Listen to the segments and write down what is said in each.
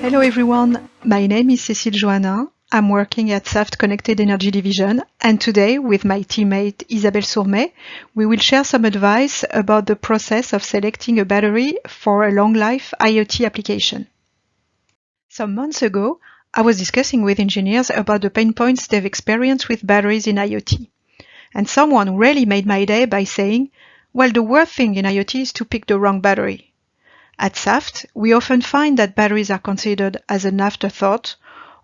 Hello everyone, my name is Cécile Joannin. I'm working at Saft Connected Energy Division, and today with my teammate Isabelle Sourmet, we will share some advice about the process of selecting a battery for a long life IoT application. Some months ago, I was discussing with engineers about the pain points they've experienced with batteries in IoT. And someone really made my day by saying, well, the worst thing in IoT is to pick the wrong battery. At Saft, we often find that batteries are considered as an afterthought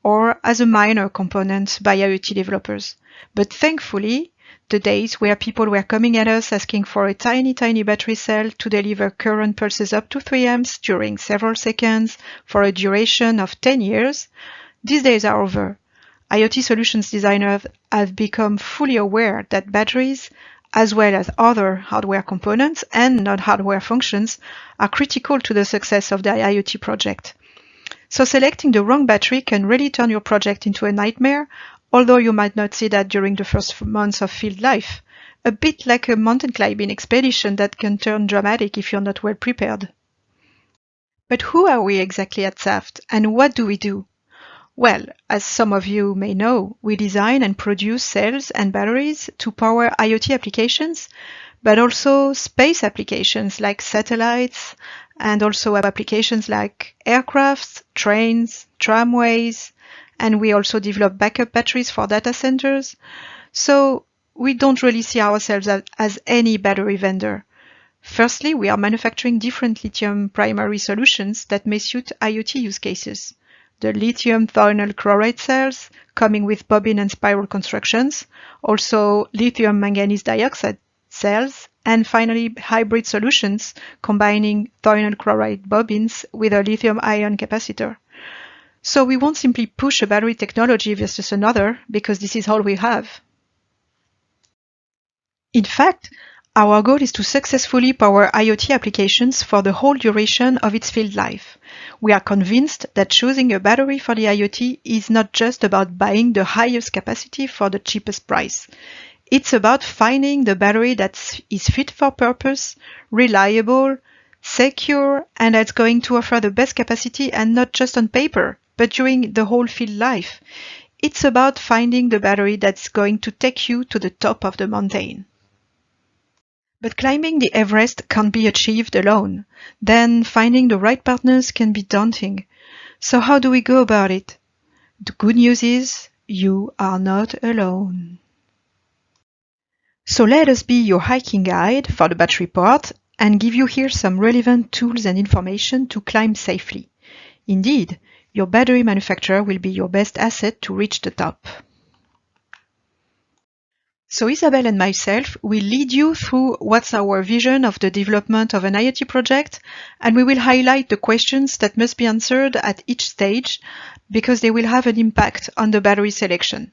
or as a minor component by IoT developers. But thankfully, the days where people were coming at us asking for a tiny battery cell to deliver current pulses up to 3 amps during several seconds for a duration of 10 years, these days are over. IoT solutions designers have become fully aware that batteries, as well as other hardware components and non-hardware functions, are critical to the success of their IoT project. So selecting the wrong battery can really turn your project into a nightmare, although you might not see that during the first months of field life. A bit like a mountain climbing expedition that can turn dramatic if you're not well prepared. But who are we exactly at Saft, and what do we do? Well, as some of you may know, we design and produce cells and batteries to power IoT applications, but also space applications like satellites, and also applications like aircrafts, trains, tramways, and we also develop backup batteries for data centers. So we don't really see ourselves as any battery vendor. Firstly, we are manufacturing different lithium primary solutions that may suit IoT use cases. The lithium thionyl chloride cells, coming with bobbin and spiral constructions, also lithium manganese dioxide cells, and finally hybrid solutions combining thionyl chloride bobbins with a lithium ion capacitor. So we won't simply push a battery technology versus another, because this is all we have. In fact, our goal is to successfully power IoT applications for the whole duration of its field life. We are convinced that choosing a battery for the IoT is not just about buying the highest capacity for the cheapest price. It's about finding the battery that is fit for purpose, reliable, secure, and that's going to offer the best capacity, and not just on paper, but during the whole field life. It's about finding the battery that's going to take you to the top of the mountain. But climbing the Everest can't be achieved alone. Then finding the right partners can be daunting. So how do we go about it? The good news is you are not alone. So let us be your hiking guide for the battery part and give you here some relevant tools and information to climb safely. Indeed, your battery manufacturer will be your best asset to reach the top. So Isabelle and myself will lead you through what's our vision of the development of an IoT project, and we will highlight the questions that must be answered at each stage because they will have an impact on the battery selection.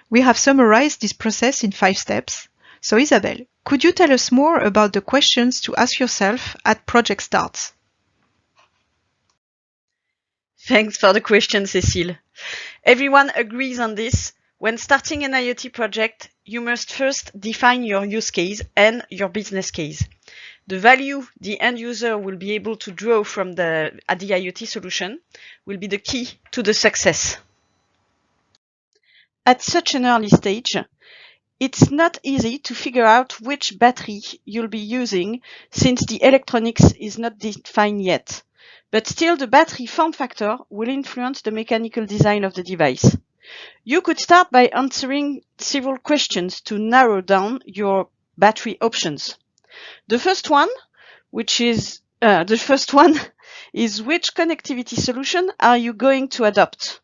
We have summarized this process in 5 steps. So Isabelle, could you tell us more about the questions to ask yourself at project starts? Thanks for the question, Cécile. Everyone agrees on this. When starting an IoT project, you must first define your use case and your business case. The value the end user will be able to draw from the IoT solution will be the key to the success. At such an early stage, it's not easy to figure out which battery you'll be using since the electronics is not defined yet. But still, the battery form factor will influence the mechanical design of the device. You could start by answering several questions to narrow down your battery options. The first one is which connectivity solution are you going to adopt?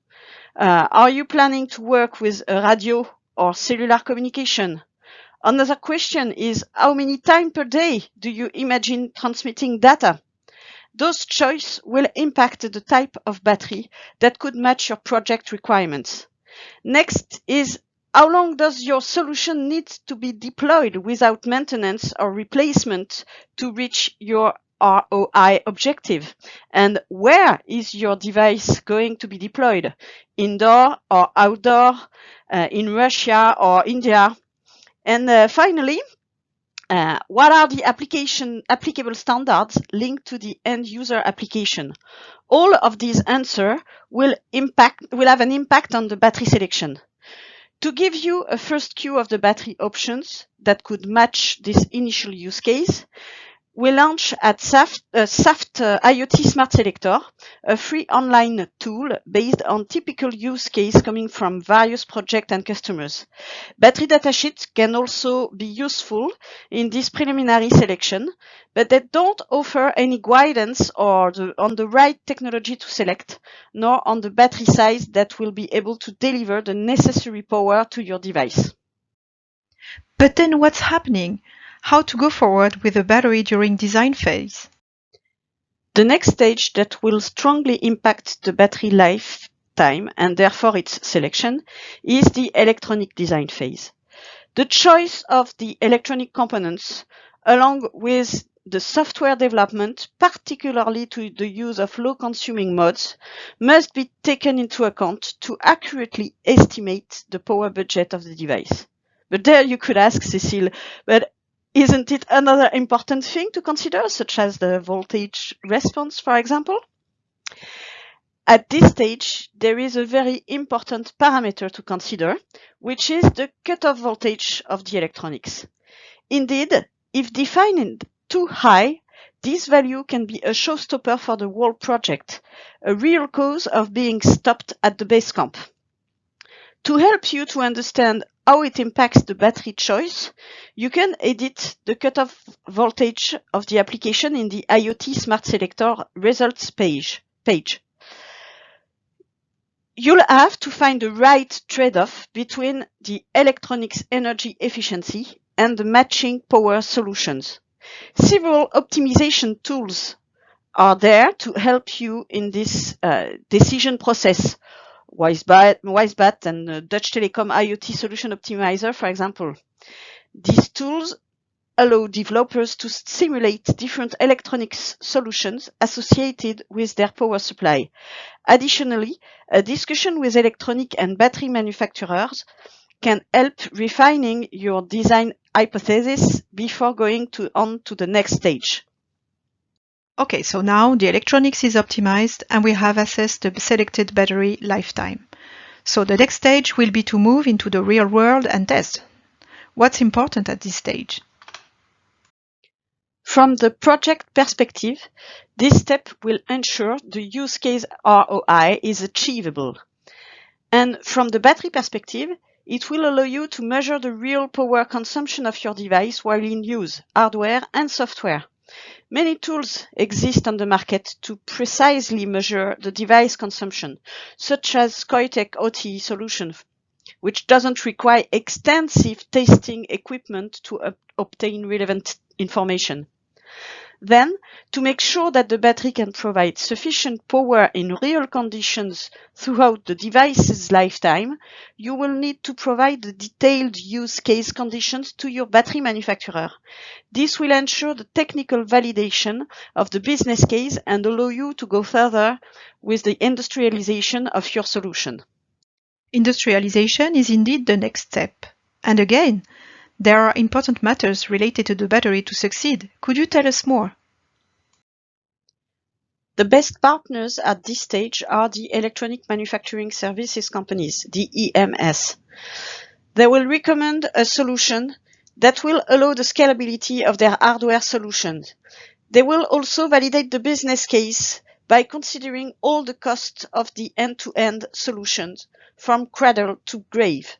Are you planning to work with a radio or cellular communication? Another question is how many times per day do you imagine transmitting data? Those choices will impact the type of battery that could match your project requirements. Next is how long does your solution need to be deployed without maintenance or replacement to reach your ROI objective? And where is your device going to be deployed? Indoor or outdoor, in Russia or India? And finally, What are the applicable standards linked to the end user application? All of these answers will have an impact on the battery selection. To give you a first view of the battery options that could match this initial use case, we launch at SAFT IoT Smart Selector, a free online tool based on typical use case coming from various projects and customers. Battery datasheets can also be useful in this preliminary selection, but they don't offer any guidance on the right technology to select, nor on the battery size that will be able to deliver the necessary power to your device. But then what's happening? How to go forward with the battery during design phase? The next stage that will strongly impact the battery lifetime and therefore its selection is the electronic design phase. The choice of the electronic components, along with the software development, particularly to the use of low-consuming modes, must be taken into account to accurately estimate the power budget of the device. But there you could ask, Cécile, but isn't it another important thing to consider, such as the voltage response, for example? At this stage, there is a very important parameter to consider, which is the cutoff voltage of the electronics. Indeed, if defined too high, this value can be a showstopper for the whole project, a real cause of being stopped at the base camp. To help you to understand how it impacts the battery choice, you can edit the cutoff voltage of the application in the IoT Smart Selector results page. You'll have to find the right trade-off between the electronics energy efficiency and the matching power solutions. Several optimization tools are there to help you in this decision process. WiseBat and Dutch Telecom IoT Solution Optimizer, for example. These tools allow developers to simulate different electronics solutions associated with their power supply. Additionally, a discussion with electronic and battery manufacturers can help refining your design hypothesis before going on to the next stage. Okay, so now the electronics is optimized and we have assessed the selected battery lifetime. So the next stage will be to move into the real world and test. What's important at this stage? From the project perspective, this step will ensure the use case ROI is achievable. And from the battery perspective, it will allow you to measure the real power consumption of your device while in use, hardware and software. Many tools exist on the market to precisely measure the device consumption, such as Coitec OT solution, which doesn't require extensive testing equipment to obtain relevant information. Then, to make sure that the battery can provide sufficient power in real conditions throughout the device's lifetime, you will need to provide the detailed use case conditions to your battery manufacturer. This will ensure the technical validation of the business case and allow you to go further with the industrialization of your solution. Industrialization is indeed the next step. And again, there are important matters related to the battery to succeed. Could you tell us more? The best partners at this stage are the electronic manufacturing services companies, the EMS. They will recommend a solution that will allow the scalability of their hardware solutions. They will also validate the business case by considering all the costs of the end-to-end solutions from cradle to grave.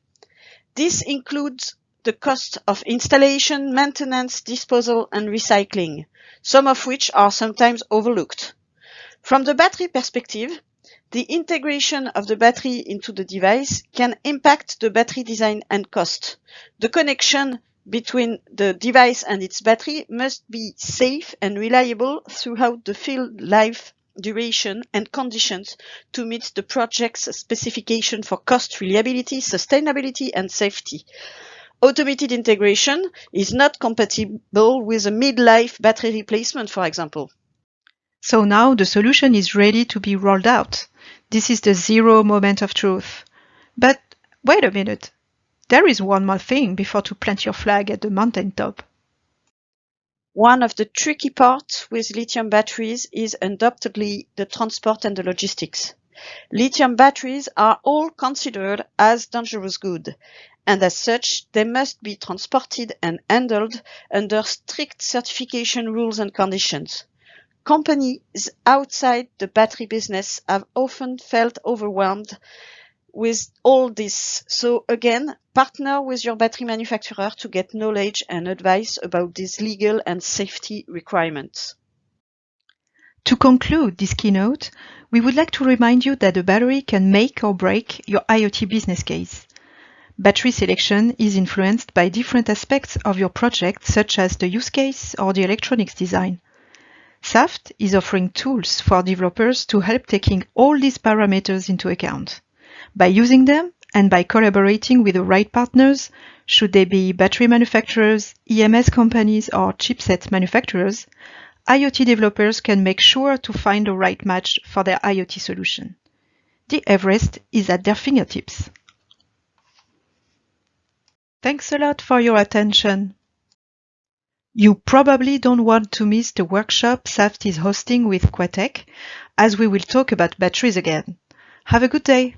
This includes the cost of installation, maintenance, disposal, and recycling, some of which are sometimes overlooked. From the battery perspective, the integration of the battery into the device can impact the battery design and cost. The connection between the device and its battery must be safe and reliable throughout the field life duration and conditions to meet the project's specification for cost, reliability, sustainability, and safety. Automated integration is not compatible with a mid-life battery replacement, for example. So now the solution is ready to be rolled out. This is the zero moment of truth. But wait a minute. There is one more thing before to plant your flag at the mountaintop. One of the tricky parts with lithium batteries is undoubtedly the transport and the logistics. Lithium batteries are all considered as dangerous goods, and as such, they must be transported and handled under strict certification rules and conditions. Companies outside the battery business have often felt overwhelmed with all this. So again, partner with your battery manufacturer to get knowledge and advice about these legal and safety requirements. To conclude this keynote, we would like to remind you that the battery can make or break your IoT business case. Battery selection is influenced by different aspects of your project, such as the use case or the electronics design. Saft is offering tools for developers to help taking all these parameters into account. By using them and by collaborating with the right partners, should they be battery manufacturers, EMS companies, or chipset manufacturers, IoT developers can make sure to find the right match for their IoT solution. The Everest is at their fingertips. Thanks a lot for your attention. You probably don't want to miss the workshop Saft is hosting with Quatech, as we will talk about batteries again. Have a good day.